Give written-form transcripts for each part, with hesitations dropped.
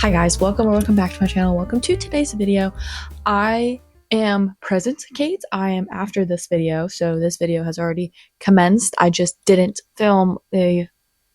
Hi guys, welcome back to my channel. Welcome to today's video. I am present, Kate. I am after this video, so this video has already commenced. I just didn't film the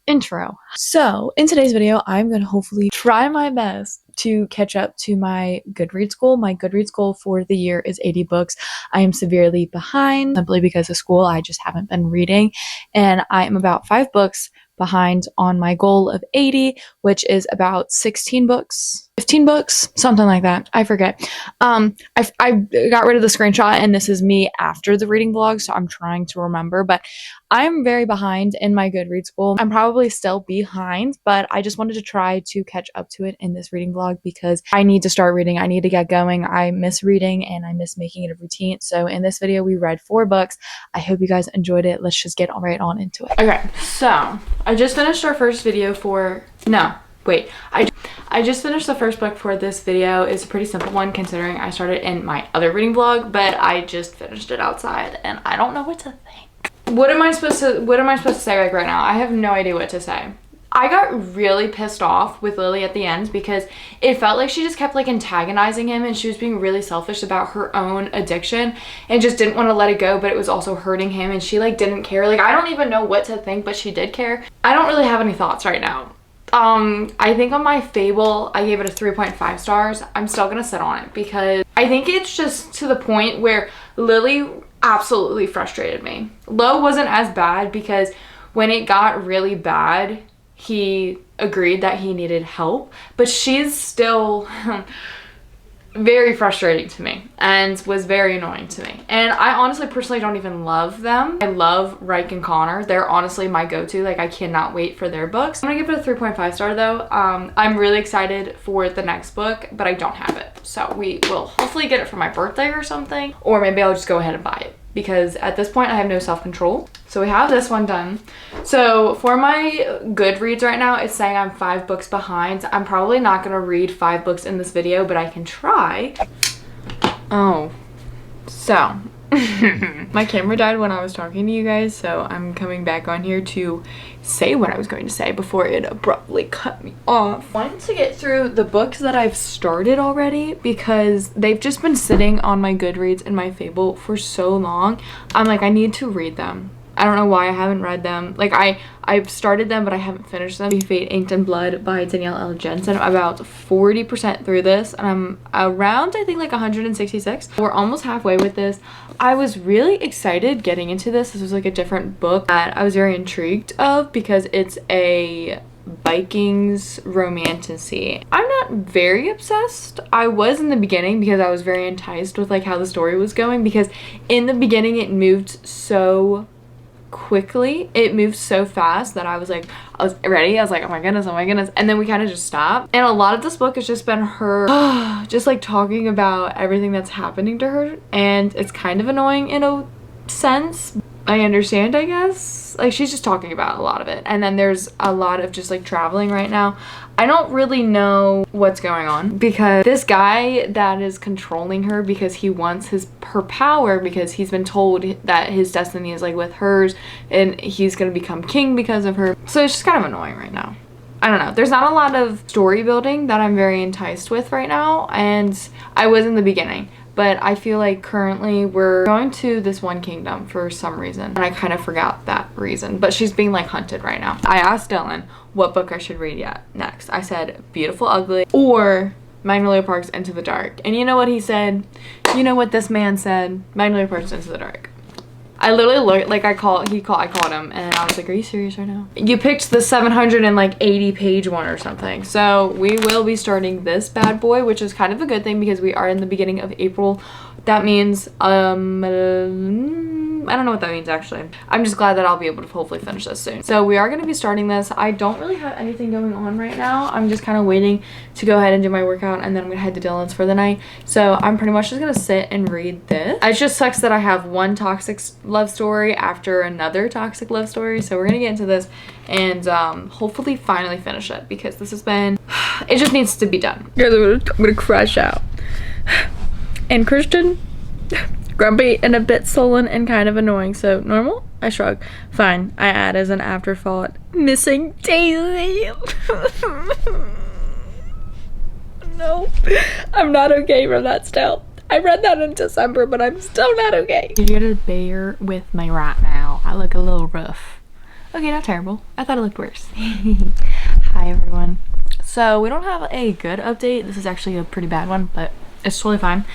intro. So in today's video, I'm going to hopefully try my best to catch up to my Goodreads goal. My Goodreads goal for the year is 80 books. I am severely behind simply because of school. I just haven't been reading, and I am about 5 books behind on my goal of 80, which is about 16 books, 15 books, something like that. I forget. I got rid of the screenshot, and this is me after the reading vlog, so I'm trying to remember, but I'm very behind in my Goodreads goal. I'm probably still behind, but I just wanted to try to catch up to it in this reading vlog because I need to start reading. I need to get going. I miss reading and I miss making it a routine. So in this video, we read 4 books. I hope you guys enjoyed it. Let's just get right on into it. Okay, so I just finished our first video for, I just finished the first book for this video. It's a pretty simple one considering I started in my other reading vlog, but I just finished it outside and I don't know what to think. What am I supposed to say like right now? I have no idea what to say. I got really pissed off with Lily at the end because it felt like she just kept like antagonizing him and she was being really selfish about her own addiction and just didn't want to let it go, but it was also hurting him and she like didn't care. Like I don't even know what to think, but she did care. I don't really have any thoughts right now. I think on my Fable, I gave it a 3.5 stars. I'm still gonna sit on it because I think it's just to the point where Lily absolutely frustrated me. Lo wasn't as bad because when it got really bad, he agreed that he needed help, but she's still very frustrating to me and was very annoying to me. And I honestly personally don't even love them. I love Reich and Connor. They're honestly my go-to. Like I cannot wait for their books. I'm gonna give it a 3.5 star though. I'm really excited for the next book, but I don't have it. So we will hopefully get it for my birthday or something, or maybe I'll just go ahead and buy it because at this point I have no self-control. So we have this one done. So for my Goodreads right now, it's saying I'm 5 books behind. I'm probably not gonna read 5 books in this video, but I can try. Oh, so my camera died when I was talking to you guys, so I'm coming back on here to say what I was going to say before it abruptly cut me off. I wanted to get through the books that I've started already because they've just been sitting on my Goodreads and my Fable for so long. I'm like, I need to read them. I don't know why I haven't read them. Like I've started them, but I haven't finished them. Fate, Inked in Blood by Danielle L. Jensen. I'm about 40% through this and I'm around, I think like 166. We're almost halfway with this. I was really excited getting into this. This was like a different book that I was very intrigued of because it's a Vikings romantasy. I'm not very obsessed. I was in the beginning because I was very enticed with like how the story was going because in the beginning it moved so quickly. It moved so fast that I was ready. I was like, oh my goodness, and then we kind of just stopped. And a lot of this book has just been her just like talking about everything that's happening to her, and it's kind of annoying in a sense. I understand, I guess. Like she's just talking about a lot of it, and then there's a lot of just like traveling right now. I don't really know what's going on because this guy that is controlling her because he wants her power because he's been told that his destiny is like with hers and he's gonna become king because of her. So it's just kind of annoying right now. I don't know. There's not a lot of story building that I'm very enticed with right now, and I was in the beginning. But I feel like currently we're going to this one kingdom for some reason. And I kind of forgot that reason. But she's being like hunted right now. I asked Dylan what book I should read next. I said Beautiful Ugly or Magnolia Parks Into the Dark. And you know what he said? You know what this man said? Magnolia Parks Into the Dark. I literally looked, like I called him and I was like, are you serious right now? You picked the 780 page one or something. So we will be starting this bad boy, which is kind of a good thing because we are in the beginning of April. That means, I don't know what that means actually. I'm just glad that I'll be able to hopefully finish this soon. So we are going to be starting this. I don't really have anything going on right now. I'm just kind of waiting to go ahead and do my workout and then I'm going to head to Dylan's for the night. So I'm pretty much just going to sit and read this. It just sucks that I have one toxic love story after another toxic love story. So we're going to get into this and hopefully finally finish it because this has been, it just needs to be done. Guys, I'm going to crash out. And Christian, grumpy and a bit sullen and kind of annoying. So normal? I shrug. Fine. I add as an afterthought, missing Daisy. No, I'm not okay from that still. I read that in December, but I'm still not okay. You gotta bear with me right now. I look a little rough. Okay, not terrible. I thought it looked worse. Hi everyone. So we don't have a good update. This is actually a pretty bad one, but it's totally fine.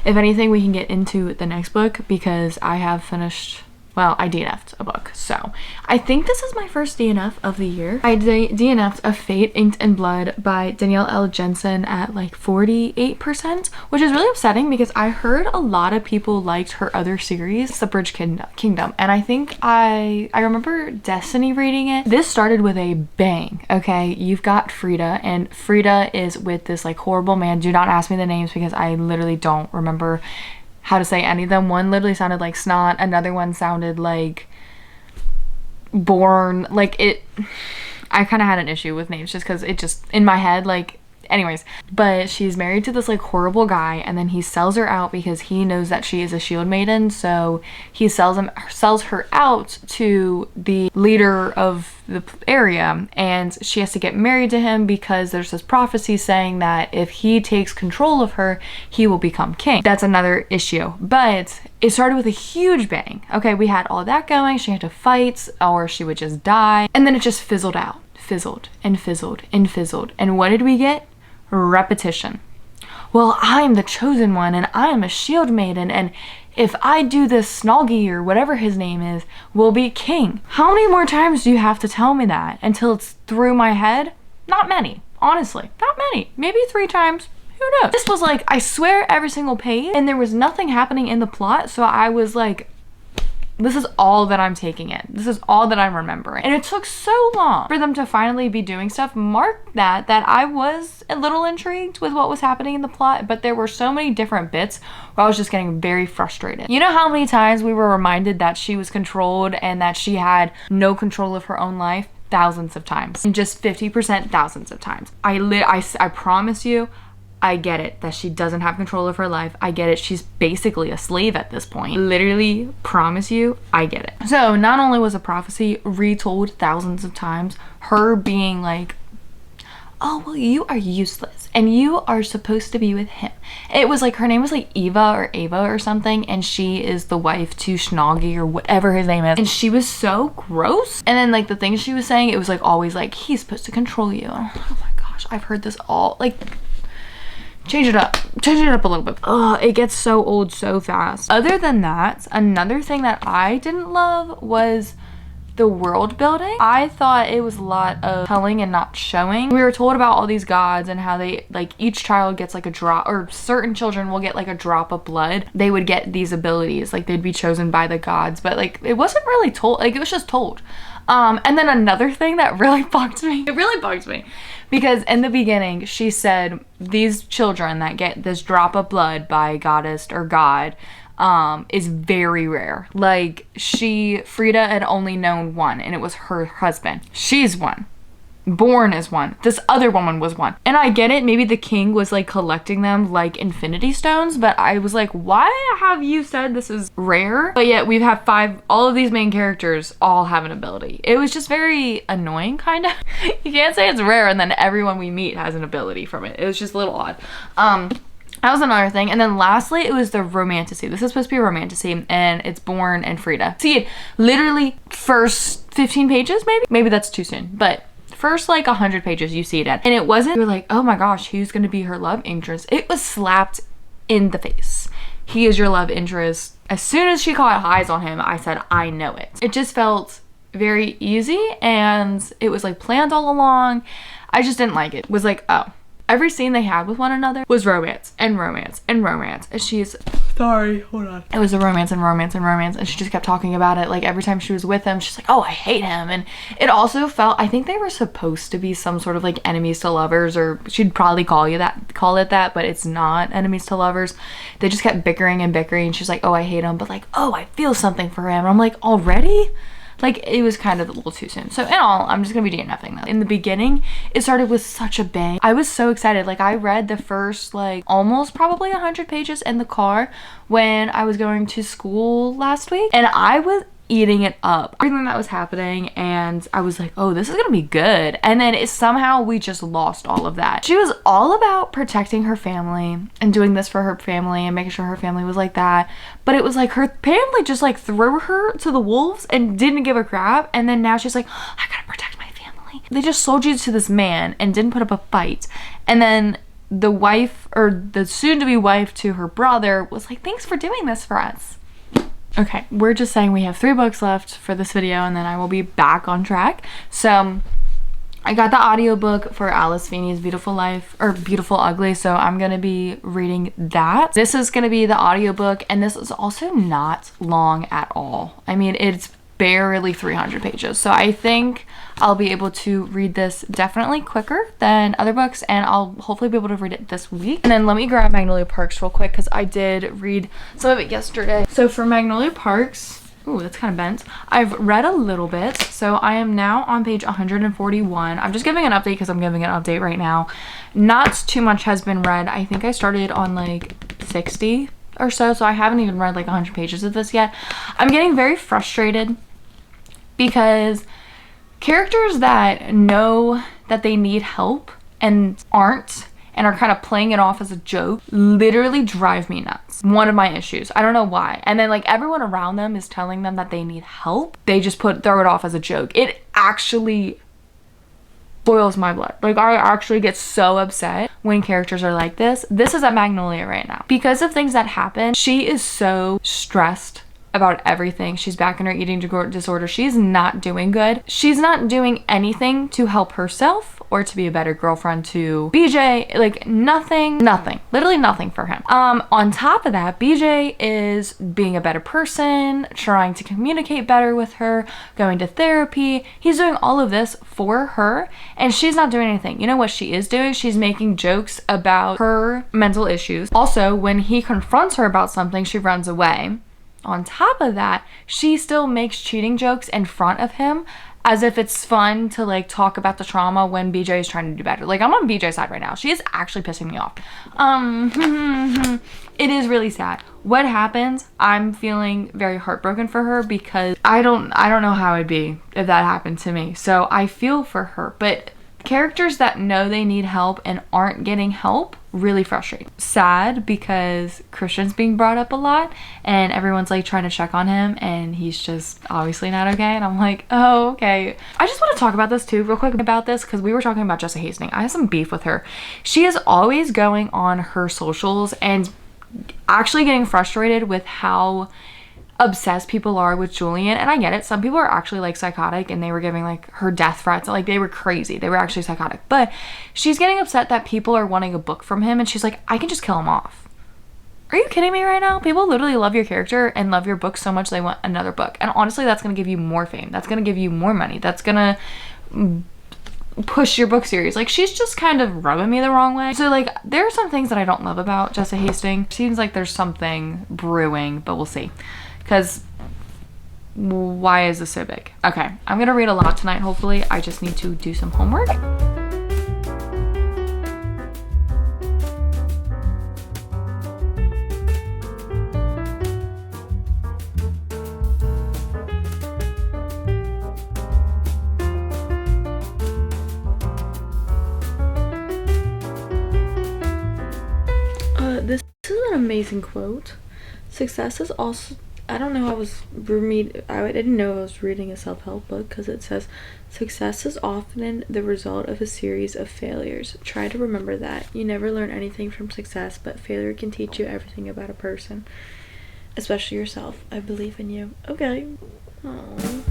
If anything, we can get into the next book because I have finished, well, I DNF'd a book. So I think this is my first DNF of the year. I DNF'd A Fate Inked in Blood by Danielle L. Jensen at like 48%, which is really upsetting because I heard a lot of people liked her other series, The Bridge Kingdom. And I think I remember Destiny reading it. This started with a bang, okay? You've got Frida, and Frida is with this like horrible man. Do not ask me the names because I literally don't remember how to say any of them. One literally sounded like snot, another one sounded like born, like it. I kind of had an issue with names just because it just in my head, like, anyways. But she's married to this like horrible guy, and then he sells her out because he knows that she is a shield maiden, so he sells her out to the leader of the area, and she has to get married to him because there's this prophecy saying that if he takes control of her, he will become king. That's another issue, but it started with a huge bang. Okay, we had all that going. She had to fight or she would just die, and then it just fizzled out. Fizzled and fizzled and fizzled. And what did we get? Repetition. Well, I'm the chosen one and I'm a shield maiden, and if I do this, Snoggy or whatever his name is will be king. How many more times do you have to tell me that until it's through my head? Not many, honestly, not many. Maybe 3 times. Who knows? This was like, I swear, every single page, and there was nothing happening in the plot, so I was like, this is all that I'm taking in. This is all that I'm remembering. And it took so long for them to finally be doing stuff. Mark that I was a little intrigued with what was happening in the plot, but there were so many different bits where I was just getting very frustrated. You know how many times we were reminded that she was controlled and that she had no control of her own life? Thousands of times. And just 50%, thousands of times. I promise you, I get it that she doesn't have control of her life. I get it. She's basically a slave at this point. Literally, promise you, I get it. So not only was a prophecy retold thousands of times, her being like, oh, well, you are useless and you are supposed to be with him. It was like, her name was like Eva or something, and she is the wife to Snoggy or whatever his name is. And she was so gross. And then like the things she was saying, it was like always like, he's supposed to control you. Oh my gosh, I've heard this all, like, change it up a little bit. Ugh, it gets so old so fast. Other than that, another thing that I didn't love was the world building. I thought it was a lot of telling and not showing. We were told about all these gods and how they, like, each child gets like a drop, or certain children will get like a drop of blood. They would get these abilities, like they'd be chosen by the gods, but like it wasn't really told, like it was just told. And then another thing that really bugged me, it really bugs me, because in the beginning she said these children that get this drop of blood by goddess or god is very rare. Like Frida had only known one, and it was her husband. She's one. Born as one. This other woman was one. And I get it, maybe the king was like collecting them like infinity stones, but I was like, why have you said this is rare? But yet we've had 5, all of these main characters all have an ability. It was just very annoying, kind of. You can't say it's rare and then everyone we meet has an ability from it. It was just a little odd. That was another thing. And then lastly, it was the romantasy. This is supposed to be a romantasy, and it's Born and Frida. See, literally first 15 pages, maybe that's too soon, but first like 100 pages you see it at. And it wasn't, you're like, oh my gosh, who's gonna be her love interest? It was slapped in the face. He is your love interest. As soon as she caught eyes on him, I said, I know it. It just felt very easy, and it was like planned all along. I just didn't like it. It was like, oh. Every scene they had with one another was romance and romance and romance. And she's, sorry, hold on. It was a romance and romance and romance, and she just kept talking about it. Like every time she was with him, she's like, oh, I hate him. And it also felt, I think they were supposed to be some sort of like enemies to lovers, or she'd probably call it that, but it's not enemies to lovers. They just kept bickering and bickering. She's like, oh, I hate him, but like, oh, I feel something for him. And I'm like, already? Like, it was kind of a little too soon. So in all, I'm just gonna be doing nothing though. In the beginning, it started with such a bang. I was so excited. Like, I read the first like almost probably 100 pages in the car when I was going to school last week, and I was eating it up, everything that was happening, and I was like, oh, this is gonna be good. And then somehow we just lost all of that. She was all about protecting her family and doing this for her family and making sure her family was like that, but it was like her family just like threw her to the wolves and didn't give a crap. And then now she's like, I gotta protect my family. They just sold you to this man and didn't put up a fight. And then the wife, or the soon-to-be wife to her brother, was like, thanks for doing this for us. Okay, we're just saying we have 3 books left for this video, and then I will be back on track. So I got the audiobook for Alice Feeney's Beautiful Life, or Beautiful Ugly, so I'm gonna be reading that. This is gonna be the audiobook, and this is also not long at all. I mean, it's barely 300 pages, so I think I'll be able to read this definitely quicker than other books, and I'll hopefully be able to read it this week. And then let me grab Magnolia Parks real quick because I did read some of it yesterday. So for Magnolia Parks, ooh, that's kind of bent. I've read a little bit, so I am now on page 141. I'm just giving an update because I'm giving an update right now. Not too much has been read. I think I started on like 60 or so, so I haven't even read like 100 pages of this yet. I'm getting very frustrated because characters that know that they need help and aren't, and are kind of playing it off as a joke, literally drive me nuts. One of my issues. I don't know why. And then like everyone around them is telling them that they need help. They just throw it off as a joke. It actually boils my blood. Like I actually get so upset when characters are like this. This is at Magnolia right now. Because of things that happen, she is so stressed about everything. She's back in her eating disorder. She's not doing good. She's not doing anything to help herself or to be a better girlfriend to BJ. Like nothing, literally nothing for him. On top of that, BJ is being a better person, trying to communicate better with her, going to therapy. He's doing all of this for her, and she's not doing anything. You know what she is doing? She's making jokes about her mental issues. Also, when he confronts her about something, she runs away. On top of that, she still makes cheating jokes in front of him as if it's fun to like talk about the trauma when BJ is trying to do better. Like I'm on BJ's side right now. She is actually pissing me off. It is really sad. What happens? I'm feeling very heartbroken for her because I don't know how I'd be if that happened to me. So I feel for her, but characters that know they need help and aren't getting help really frustrating. Sad because Christian's being brought up a lot and everyone's like trying to check on him and he's just obviously not okay, and I'm like, oh, okay. I just want to talk about this too real quick about this because we were talking about Jessa Hastings. I have some beef with her. She is always going on her socials and actually getting frustrated with how obsessed people are with Julian, and I get it. Some people are actually like psychotic and they were giving like her death threats, like they were crazy, they were actually psychotic, but she's getting upset that people are wanting a book from him and she's like, I can just kill him off. Are you kidding me right now? People literally love your character and love your book so much they want another book, and honestly that's going to give you more fame, that's going to give you more money, that's going to push your book series. Like she's just kind of rubbing me the wrong way. So like there are some things that I don't love about Jessa Hastings. Seems like there's something brewing, but we'll see. Because why is this so big? Okay, I'm gonna read a lot tonight, hopefully. I just need to do some homework. This is an amazing quote. Success is also, I don't know, I didn't know I was reading a self-help book because it says success is often the result of a series of failures. Try to remember that. You never learn anything from success, but failure can teach you everything about a person, especially yourself. I believe in you. Okay. Aww.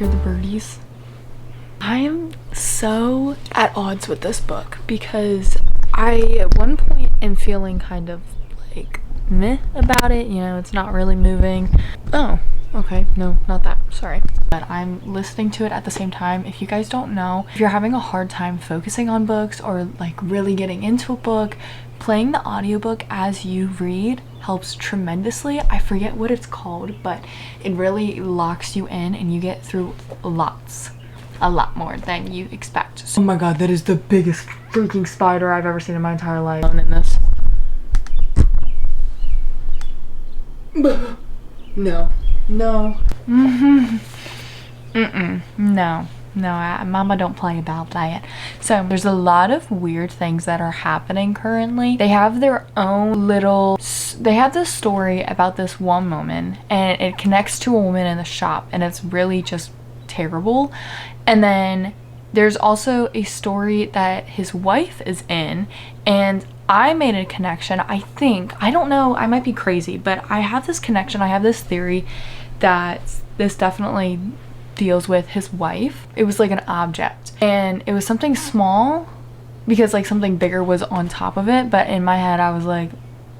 hear the birdies? I am so at odds with this book because I at one point am feeling kind of like meh about it, you know, it's not really moving. Oh, okay, no, not that, sorry. But I'm listening to it at the same time. If you guys don't know, if you're having a hard time focusing on books or like really getting into a book, playing the audiobook as you read helps tremendously. I forget what it's called, but it really locks you in and you get through a lot more than you expect. So, oh my god, that is the biggest freaking spider I've ever seen in my entire life. In this. No. No. No, mama don't play about that. So there's a lot of weird things that are happening currently. They have their own little, they have this story about this one woman and it connects to a woman in the shop and it's really just terrible. And then there's also a story that his wife is in, and I made a connection, I think, I don't know, I might be crazy, but I have this connection, I have this theory that this definitely deals with his wife. It was like an object and it was something small because like something bigger was on top of it, but in my head I was like,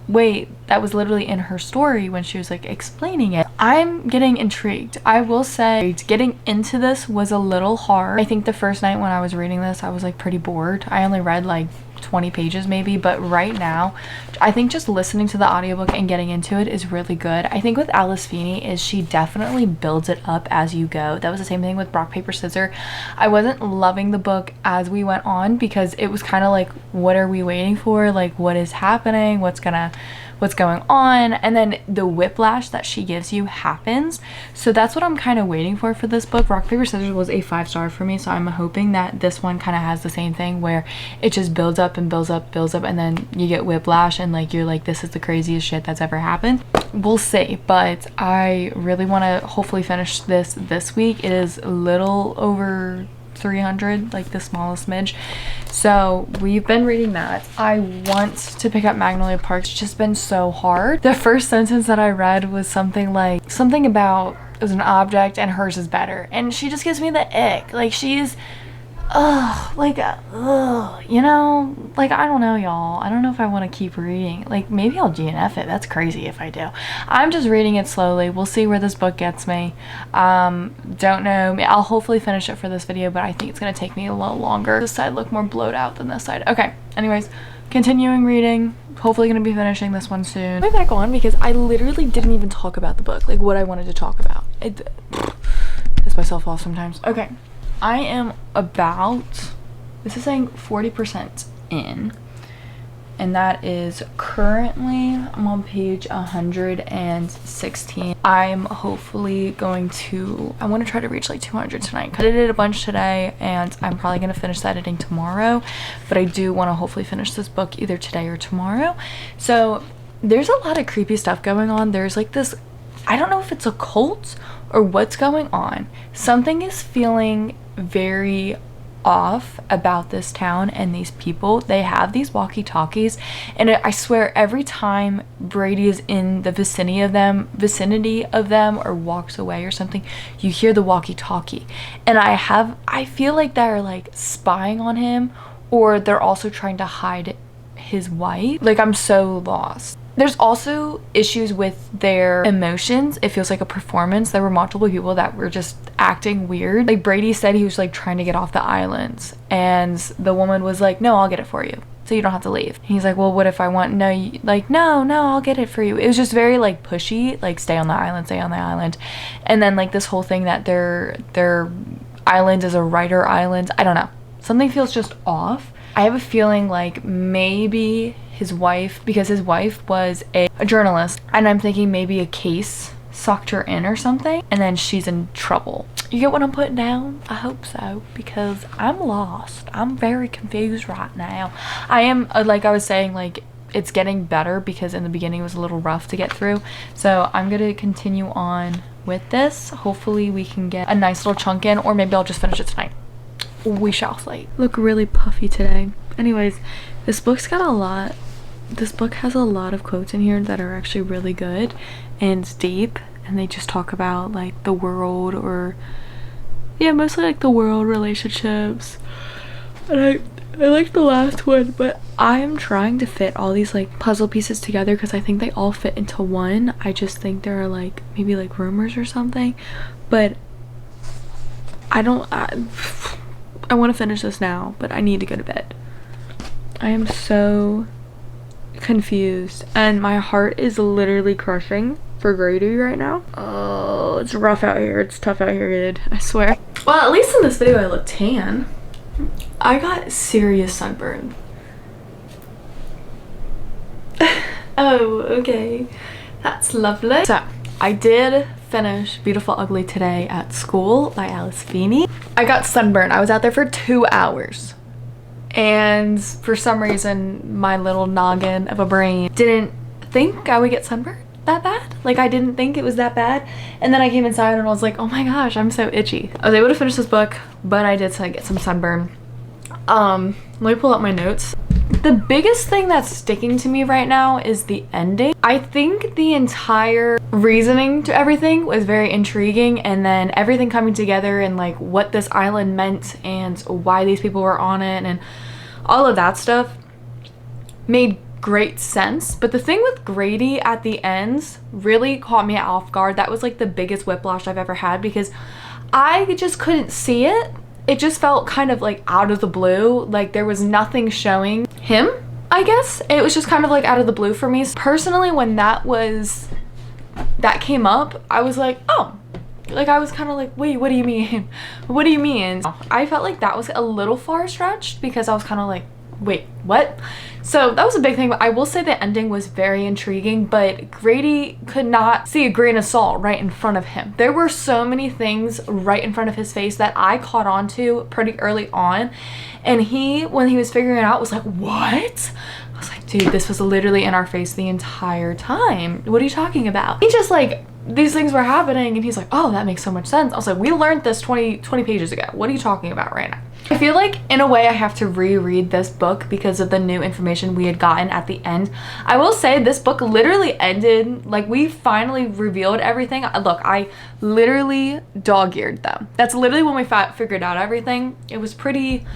wait, that was literally in her story when she was like explaining it. I'm getting intrigued. I will say getting into this was a little hard. I think the first night when I was reading this I was like pretty bored. I only read like 20 pages maybe, but right now I think just listening to the audiobook and getting into it is really good. I think with Alice Feeney is she definitely builds it up as you go. That was the same thing with Rock Paper Scissors. I wasn't loving the book as we went on because it was kind of like, what are we waiting for? Like, what is happening? What's going on? And then the whiplash that she gives you happens. So that's what I'm kind of waiting for this book. Rock Paper Scissors was a 5-star for me, so I'm hoping that this one kind of has the same thing where it just builds up and builds up and then you get whiplash and like you're like, this is the craziest shit that's ever happened. We'll see, but I really want to hopefully finish this week. It is a little over 300, like the smallest smidge, so we've been reading that. I want to pick up Magnolia Parks. It's just been so hard. The first sentence that I read was something about it was an object and hers is better, and she just gives me the ick. Like she's you know, like I don't know, y'all. I don't know if I want to keep reading. Like maybe I'll DNF it. That's crazy if I do. I'm just reading it slowly. We'll see where this book gets me. Don't know. I'll hopefully finish it for this video, but I think it's gonna take me a little longer. This side looked more blowed out than this side. Okay, anyways, continuing reading. Hopefully gonna be finishing this one soon. I'm back on because I literally didn't even talk about the book, like what I wanted to talk about. It piss myself off sometimes. Okay, I am about, this is saying 40% in, and that is currently, I'm on page 116. I'm hopefully going to, I want to try to reach like 200 tonight. I did a bunch today and I'm probably going to finish the editing tomorrow, but I do want to hopefully finish this book either today or tomorrow. So there's a lot of creepy stuff going on. There's like this, I don't know if it's a cult or what's going on. Something is feeling very off about this town and these people. They have these walkie-talkies, and I swear every time Brady is in the vicinity of them or walks away or something, you hear the walkie-talkie. And I feel like they're like spying on him, or they're also trying to hide his wife. Like, I'm so lost. There's also issues with their emotions. It feels like a performance. There were multiple people that were just acting weird. Like Brady said he was like trying to get off the islands, and the woman was like, no, I'll get it for you, so you don't have to leave. And he's like, well, what if I want, no, I'll get it for you. It was just very like pushy, like stay on the island. And then like this whole thing that their island is a writer island. I don't know. Something feels just off. I have a feeling like maybe his wife, because his wife was a journalist, and I'm thinking maybe a case sucked her in or something, and then she's in trouble. You get what I'm putting down? I hope so, because I'm lost. I'm very confused right now. I am, like I was saying, like it's getting better because in the beginning it was a little rough to get through. So I'm gonna continue on with this. Hopefully we can get a nice little chunk in, or maybe I'll just finish it tonight. We shall see. Look really puffy today. Anyways, this book's got a lot. This book has a lot of quotes in here that are actually really good and deep, and they just talk about like the world or Yeah, mostly like the world relationships. And I like the last one, but I am trying to fit all these like puzzle pieces together because I think they all fit into one. I just think there are like maybe like rumors or something, but I want to finish this now, but I need to go to bed. I am so confused and my heart is literally crushing for Grady right now. Oh, it's rough out here. It's tough out here, dude. I swear. Well, at least in this video I look tan. I got serious sunburn. Oh, okay. That's lovely. So, I did finish Beautiful Ugly today at school by Alice Feeney. I got sunburn. I was out there for 2 hours. And for some reason, my little noggin of a brain didn't think I would get sunburned that bad. Like, I didn't think it was that bad. And then I came inside and I was like, oh my gosh, I'm so itchy. I was able to finish this book, but I did get some sunburn. Let me pull up my notes. The biggest thing that's sticking to me right now is the ending. I think the entire reasoning to everything was very intriguing, and then everything coming together and like what this island meant and why these people were on it and all of that stuff made great sense. But the thing with Grady at the end really caught me off guard. That was like the biggest whiplash I've ever had because I just couldn't see it. It just felt kind of like out of the blue. Like there was nothing showing him, I guess. It was just kind of like out of the blue for me. Personally, when that came up, I was like, oh. Like I was kind of like, wait, what do you mean? What do you mean? I felt like that was a little far stretched because I was kind of like, wait, what? So that was a big thing, but I will say the ending was very intriguing, but Grady could not see a grain of salt right in front of him. There were so many things right in front of his face that I caught on to pretty early on, and when he was figuring it out, was like, what? I was like, dude, this was literally in our face the entire time. What are you talking about? He just like, these things were happening and he's like, oh, that makes so much sense. I was like, we learned this 20 pages ago. What are you talking about right now? I feel like in a way I have to reread this book because of the new information we had gotten at the end. I will say this book literally ended, like we finally revealed everything. Look, I literally dog-eared them. That's literally when we figured out everything. It was pretty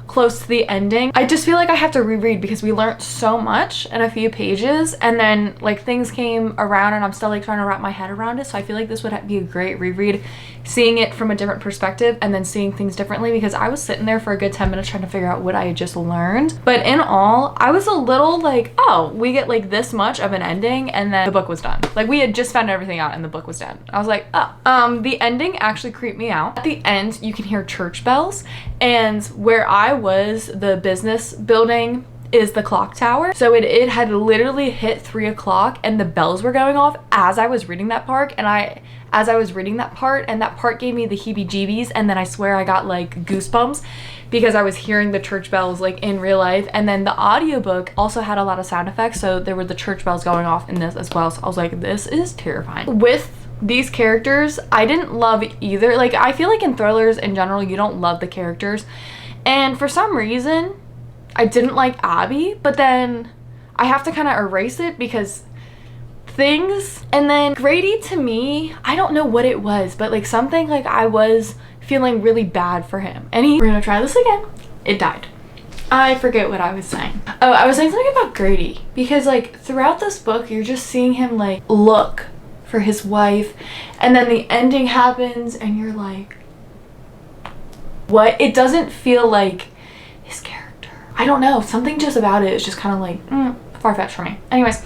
close to the ending. I just feel like I have to reread because we learned so much in a few pages and then like things came around and I'm still like trying to wrap my head around it. So I feel like this would be a great reread, seeing it from a different perspective and then seeing things differently, because I was sitting there for a good 10 minutes trying to figure out what I had just learned. But in all, I was a little like, oh, we get like this much of an ending and then the book was done. Like we had just found everything out and the book was done. I was like, oh. The ending actually creeped me out. At the end, you can hear church bells, and where I was, the business building is the clock tower. So it had literally hit 3 o'clock and the bells were going off as I was reading that part, and as I was reading that part, and that part gave me the heebie-jeebies, and then I swear I got like goosebumps because I was hearing the church bells like in real life. And then the audiobook also had a lot of sound effects, so there were the church bells going off in this as well. So I was like, this is terrifying. With these characters, I didn't love either. Like I feel like in thrillers in general, you don't love the characters. And for some reason, I didn't like Abby, but then I have to kind of erase it because things. And then Grady, to me, I don't know what it was, but like something like I was feeling really bad for him. And we're gonna try this again. It died. I forget what I was saying. Oh, I was saying something about Grady because like throughout this book, you're just seeing him like look for his wife, and then the ending happens and you're like, what? It doesn't feel like his character. I don't know. Something just about it is just kind of like far-fetched for me. Anyways,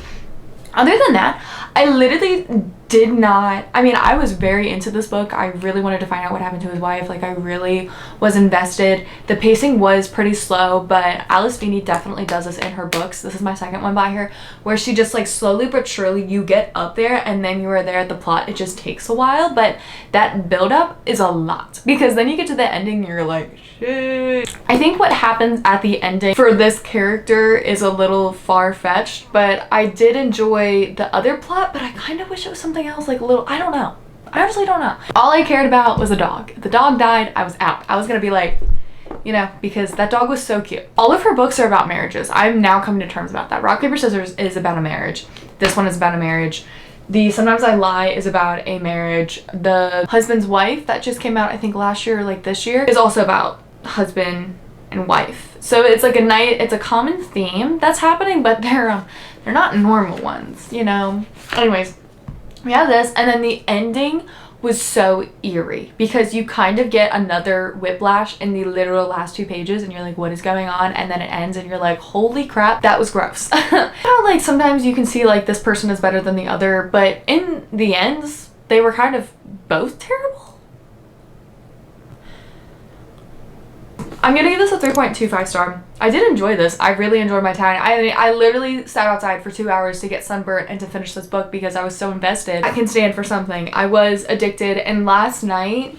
other than that, I literally did not, I mean, I was very into this book. I really wanted to find out what happened to his wife. Like I really was invested. The pacing was pretty slow, but Alice Feeney definitely does this in her books. This is my second one by her, where she just like slowly but surely you get up there and then you are there at the plot. It just takes a while, but that build up is a lot because then you get to the ending and you're like, shit. I think what happens at the ending for this character is a little far-fetched, but I did enjoy the other plot, but I kind of wish it was something else, like a little, I don't know. I honestly don't know. All I cared about was the dog. If the dog died, I was out. I was gonna be like, you know, because that dog was so cute. All of her books are about marriages. I'm now coming to terms about that. Rock, Paper, Scissors is about a marriage. This one is about a marriage. The Sometimes I Lie is about a marriage. The Husband's Wife that just came out, I think last year or like this year, is also about husband and wife. So it's like it's a common theme that's happening, but they're not normal ones, you know? Anyways, we have this, and then the ending was so eerie because you kind of get another whiplash in the literal last 2 pages and you're like, what is going on? And then it ends and you're like, holy crap, that was gross. You know, like sometimes you can see like this person is better than the other, but in the ends they were kind of both terrible. I'm gonna give this a 3.25 star. I did enjoy this. I really enjoyed my time. I literally sat outside for 2 hours to get sunburnt and to finish this book because I was so invested. I can stand for something. I was addicted, and last night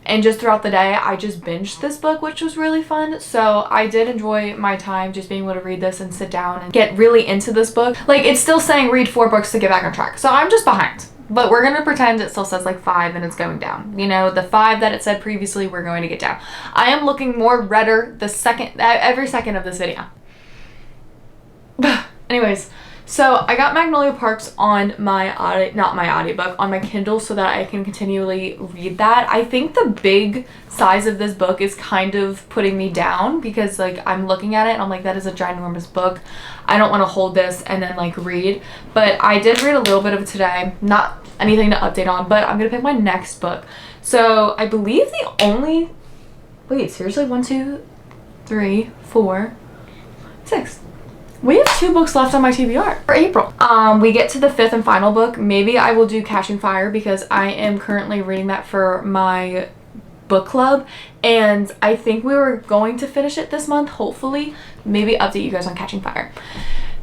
and just throughout the day I just binged this book, which was really fun. So I did enjoy my time just being able to read this and sit down and get really into this book. Like, it's still saying read 4 books to get back on track, so I'm just behind. But we're gonna pretend it still says like 5 and it's going down. You know, the 5 that it said previously, we're going to get down. I am looking more redder every second of this video. Anyways, so I got Magnolia Parks on my audiobook, on my Kindle, so that I can continually read that. I think the big size of this book is kind of putting me down because like I'm looking at it and I'm like, that is a ginormous book. I don't want to hold this and then like read. But I did read a little bit of it today, not anything to update on, but I'm gonna pick my next book. So I believe the only, wait, seriously, 1, 2, 3, 4, 6. We have 2 books left on my TBR for April. We get to the 5th and final book. Maybe I will do Catching Fire because I am currently reading that for my book club, and I think we were going to finish it this month, hopefully. Maybe update you guys on Catching Fire.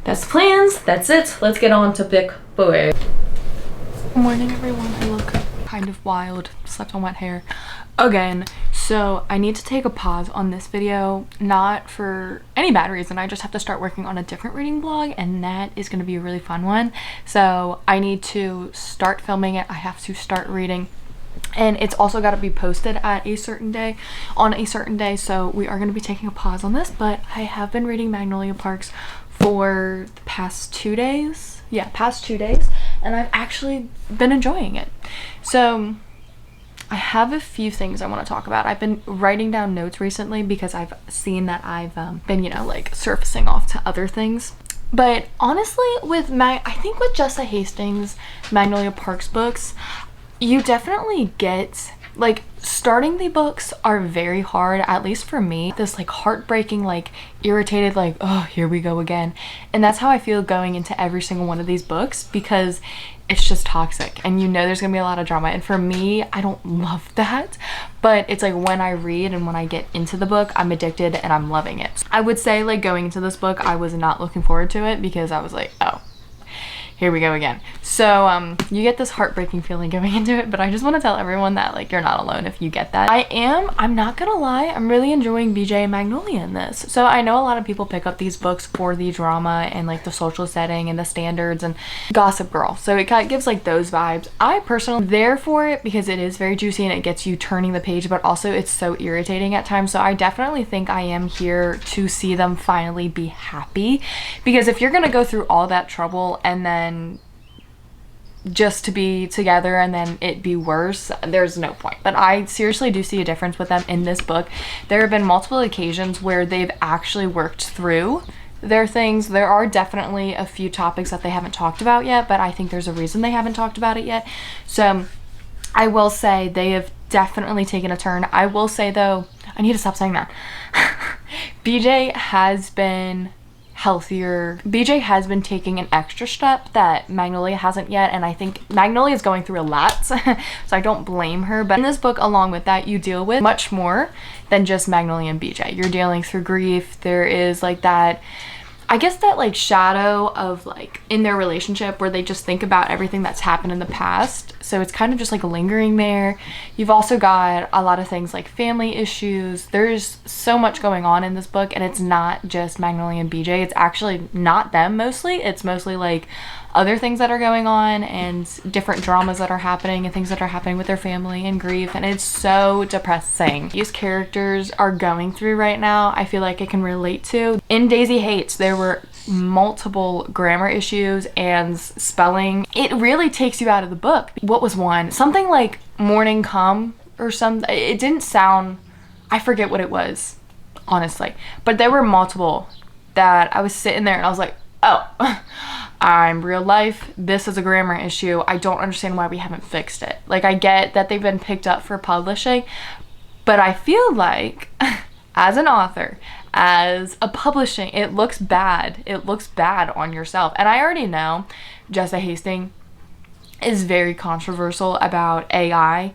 That's the plans. That's it. Let's get on to Big Boy. Good morning, everyone. I look kind of wild. Slept on wet hair again. So I need to take a pause on this video, not for any bad reason. I just have to start working on a different reading blog, and that is going to be a really fun one. So I need to start filming it. I have to start reading, and it's also got to be posted at a certain day, on a certain day. So we are going to be taking a pause on this, but I have been reading Magnolia Parks for the past 2 days. Yeah, past 2 days, and I've actually been enjoying it. So I have a few things I want to talk about. I've been writing down notes recently because I've seen that I've been, you know, like surfacing off to other things. But honestly, I think with Jessa Hastings' Magnolia Parks books, you definitely get, like, starting the books are very hard, at least for me. This like heartbreaking, like irritated, like, oh, here we go again. And that's how I feel going into every single one of these books, because it's just toxic and you know there's gonna be a lot of drama. And for me, I don't love that, but it's like when I read and when I get into the book, I'm addicted and I'm loving it. I would say like going into this book, I was not looking forward to it because I was like, oh, here we go again. So you get this heartbreaking feeling going into it, but I just want to tell everyone that like you're not alone if you get that. I'm not gonna lie, I'm really enjoying BJ and Magnolia in this. So I know a lot of people pick up these books for the drama and like the social setting and the standards and Gossip Girl, so it kind of gives like those vibes. I personally am there for it because it is very juicy and it gets you turning the page, but also it's so irritating at times. So I definitely think I am here to see them finally be happy, because if you're gonna go through all that trouble and then just to be together and then it be worse, there's no point. But I seriously do see a difference with them in this book. There have been multiple occasions where they've actually worked through their things. There are definitely a few topics that they haven't talked about yet, but I think there's a reason they haven't talked about it yet. So I will say they have definitely taken a turn. I will say though, I need to stop saying that. BJ has been healthier. BJ has been taking an extra step that Magnolia hasn't yet, and I think Magnolia is going through a lot, so I don't blame her. But in this book, along with that, you deal with much more than just Magnolia and BJ. You're dealing through grief. There is like that, I guess, that like shadow of like in their relationship where they just think about everything that's happened in the past. So it's kind of just like lingering there. You've also got a lot of things like family issues. There's so much going on in this book, and it's not just Magnolia and BJ. It's actually not them mostly. It's mostly like other things that are going on and different dramas that are happening and things that are happening with their family and grief, and it's so depressing. These characters are going through right now, I feel like I can relate to. In Daisy Hates, there were multiple grammar issues and spelling. It really takes you out of the book. What was one? Something like morning come or something. It didn't sound, I forget what it was, honestly. But there were multiple that I was sitting there and I was like, oh, I'm real life. This is a grammar issue. I don't understand why we haven't fixed it. Like, I get that they've been picked up for publishing, but I feel like as an author, as a publishing, it looks bad. It looks bad on yourself. And I already know Jessa Hastings is very controversial about AI.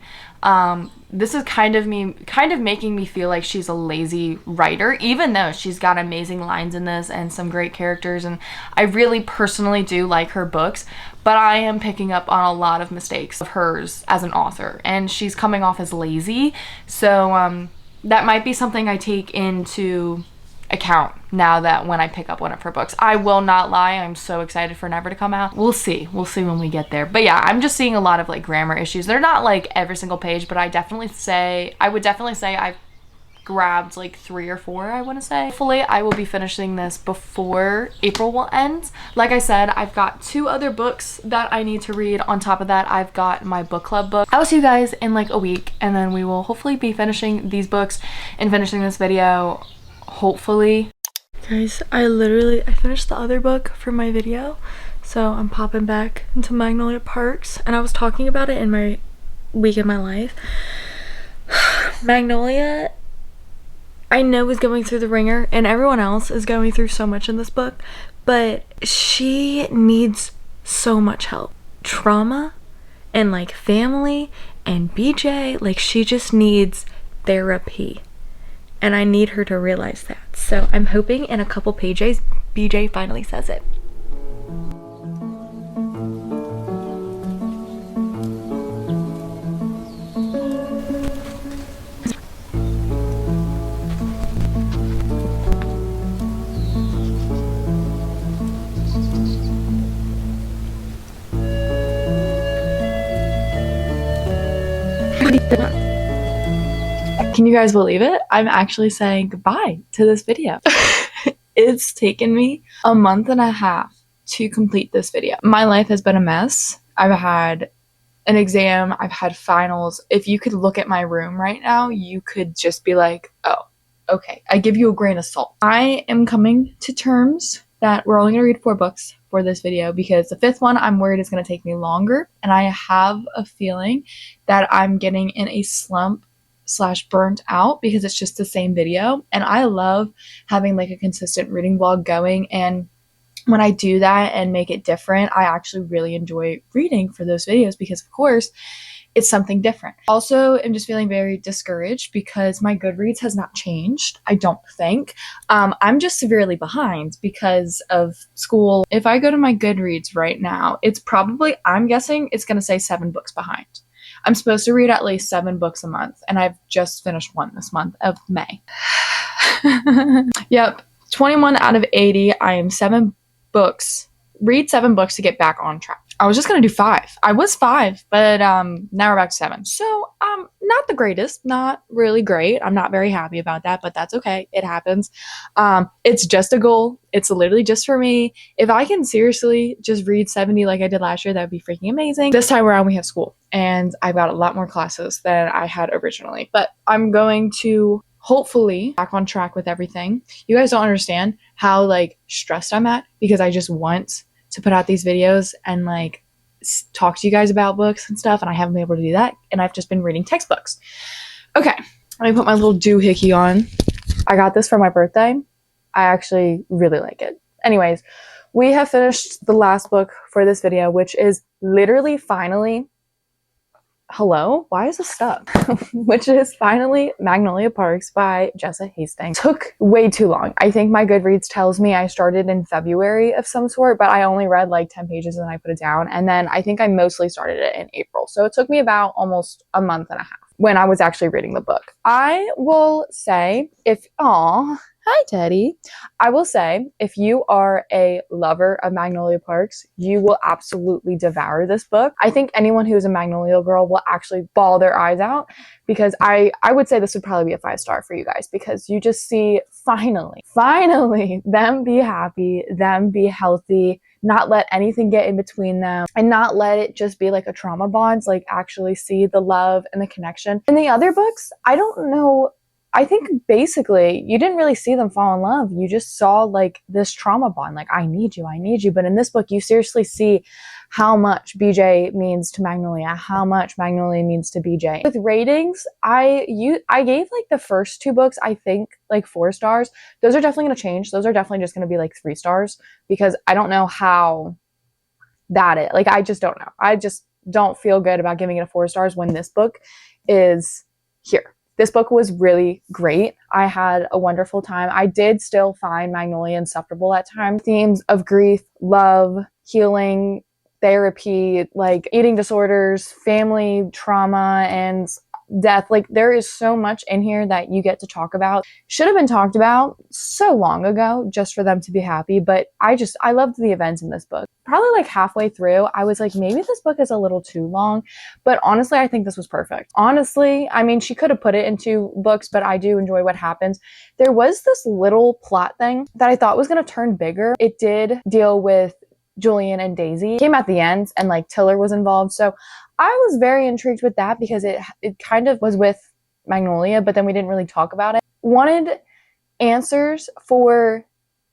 This is kind of making me feel like she's a lazy writer, even though she's got amazing lines in this and some great characters, and I really personally do like her books, but I am picking up on a lot of mistakes of hers as an author, and she's coming off as lazy. So that might be something I take into account now that when I pick up one of her books. I will not lie, I'm so excited for Never to come out. We'll see when we get there. But yeah, I'm just seeing a lot of like grammar issues. They're not like every single page, but I would definitely say I've grabbed like 3 or 4, I want to say. Hopefully I will be finishing this before April will end. Like I said, I've got 2 other books that I need to read. On top of that, I've got my book club book. I will see you guys in like a week, and then we will hopefully be finishing these books and finishing this video, hopefully. Guys, I finished the other book for my video, so I'm popping back into Magnolia Parks, and I was talking about it in my week in my life. Magnolia, I know, is going through the ringer, and everyone else is going through so much in this book, but she needs so much help. Trauma and like family and BJ, like she just needs therapy. And I need her to realize that. So I'm hoping in a couple pages, BJ finally says it. Can you guys believe it? I'm actually saying goodbye to this video. It's taken me a month and a half to complete this video. My life has been a mess. I've had an exam, I've had finals. If you could look at my room right now, you could just be like, oh, okay. I give you a grain of salt. I am coming to terms that we're only gonna read 4 books for this video, because the 5th one I'm worried is gonna take me longer, and I have a feeling that I'm getting in a slump / burnt out because it's just the same video. And I love having like a consistent reading vlog going, and when I do that and make it different, I actually really enjoy reading for those videos because of course it's something different. Also, I'm just feeling very discouraged because my Goodreads has not changed, I don't think. I'm just severely behind because of school. If I go to my Goodreads right now, it's probably, I'm guessing it's gonna say 7 books behind. I'm supposed to read at least 7 books a month, and I've just finished 1 this month of May. Yep, 21 out of 80. I am 7 books. Read 7 books to get back on track. I was just gonna do 5. I was 5, but now we're back to 7. So not the greatest, not really great. I'm not very happy about that, but that's okay. It happens. It's just a goal. It's literally just for me. If I can seriously just read 70 like I did last year, that would be freaking amazing. This time around we have school, and I've got a lot more classes than I had originally, but I'm going to hopefully back on track with everything. You guys don't understand how like stressed I'm at because I just want to put out these videos and like talk to you guys about books and stuff, and I haven't been able to do that, and I've just been reading textbooks. Okay, let me put my little doohickey on. I got this for my birthday. I actually really like it. Anyways, we have finished the last book for this video, which is literally finally, hello, why is this stuck? Which is finally Magnolia Parks by Jessa Hastings. Took way too long. I think my Goodreads tells me I started in February of some sort, but I only read like 10 pages and then I put it down. And then I think I mostly started it in April. So it took me about almost a month and a half when I was actually reading the book. I will say, if, Hi, Teddy. I will say, if you are a lover of Magnolia Parks, you will absolutely devour this book. I think anyone who is a Magnolia girl will actually bawl their eyes out, because I would say this would probably be a 5-star for you guys, because you just see finally them be happy, them be healthy, not let anything get in between them, and not let it just be like a trauma bond, like actually see the love and the connection. In the other books, I don't know, I think basically you didn't really see them fall in love. You just saw like this trauma bond, like I need you. But in this book, you seriously see how much BJ means to Magnolia, how much Magnolia means to BJ. With ratings, I gave like the first 2 books, I think, like 4 stars. Those are definitely going to change. Those are definitely just going to be like 3 stars, because I don't know how that is. Like, I just don't know. I just don't feel good about giving it a 4 stars when this book is here. This book was really great. I had a wonderful time. I did still find Magnolia insufferable at times. Themes of grief, love, healing, therapy, like eating disorders, family trauma, and death. Like, there is so much in here that you get to talk about. Should have been talked about so long ago just for them to be happy. But I loved the events in this book. Probably like halfway through, I was like, maybe this book is a little too long. But honestly, I think this was perfect. Honestly, I mean, she could have put it in 2 books, but I do enjoy what happens. There was this little plot thing that I thought was going to turn bigger. It did deal with Julian and Daisy. It came at the end, and like Tiller was involved. So I was very intrigued with that, because it kind of was with Magnolia, but then we didn't really talk about it. Wanted answers for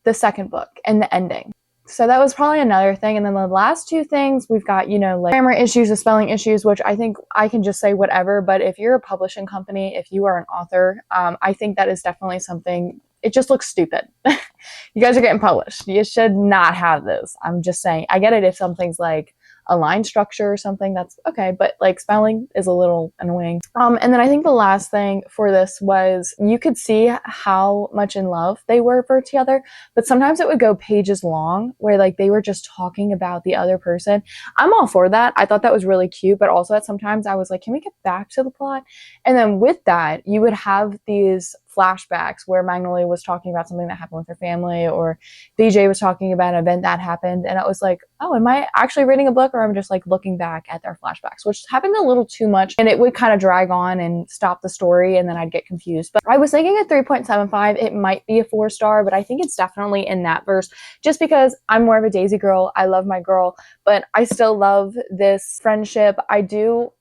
the second book and the ending. So that was probably another thing. And then the last 2 things, we've got, you know, like grammar issues, the spelling issues, which I think I can just say whatever. But if you're a publishing company, if you are an author, I think that is definitely something. It just looks stupid. You guys are getting published. You should not have this. I'm just saying. I get it if something's like a line structure or something, that's okay, but like spelling is a little annoying. And then I think the last thing for this was, you could see how much in love they were for each other, but sometimes it would go pages long where like they were just talking about the other person. I'm all for that. I thought that was really cute, but also that sometimes I was like, can we get back to the plot? And then with that, you would have these flashbacks where Magnolia was talking about something that happened with her family, or BJ was talking about an event that happened, and it was like, oh, am I actually reading a book, or I'm just like looking back at their flashbacks, which happened a little too much, and it would kind of drag on and stop the story, and then I'd get confused. But I was thinking a 3.75. It might be a 4-star, but I think it's definitely in that verse, just because I'm more of a Daisy girl. I love my girl, but I still love this friendship. I don't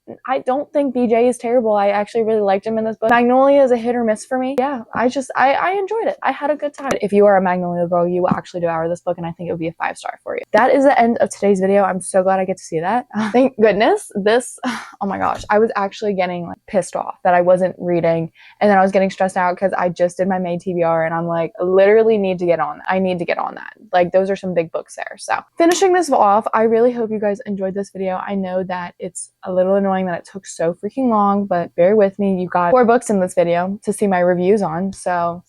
think BJ is terrible. I actually really liked him in this book. Magnolia is a hit or miss for me. Yeah, I enjoyed it. I had a good time. If you are a Magnolia girl, you will actually devour this book, and I think it would be a 5-star for you. That is the end of today's video. I'm so glad I get to see that. Thank goodness. This, oh my gosh, I was actually getting like pissed off that I wasn't reading, and then I was getting stressed out because I just did my May TBR, and I'm like, literally need to get on that. I need to get on that. Like, those are some big books there. So finishing this off, I really hope you guys enjoyed this video. I know that it's a little annoying that it took so freaking long, but bear with me. You got 4 books in this video to see my reviews on, so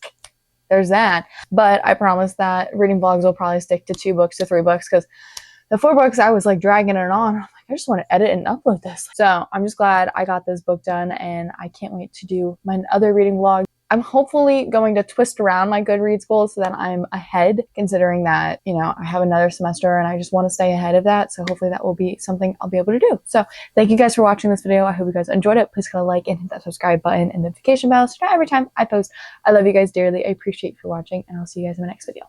there's that. But I promise that reading vlogs will probably stick to 2 books to 3 books, because the 4 books I was like dragging it on. I'm like, I just want to edit and upload this. So I'm just glad I got this book done, and I can't wait to do my other reading vlog. I'm hopefully going to twist around my Goodreads goals so that I'm ahead, considering that, you know, I have another semester and I just want to stay ahead of that. So hopefully that will be something I'll be able to do. So thank you guys for watching this video. I hope you guys enjoyed it. Please click a like and hit that subscribe button and notification bell so that every time I post. I love you guys dearly. I appreciate you for watching, and I'll see you guys in my next video.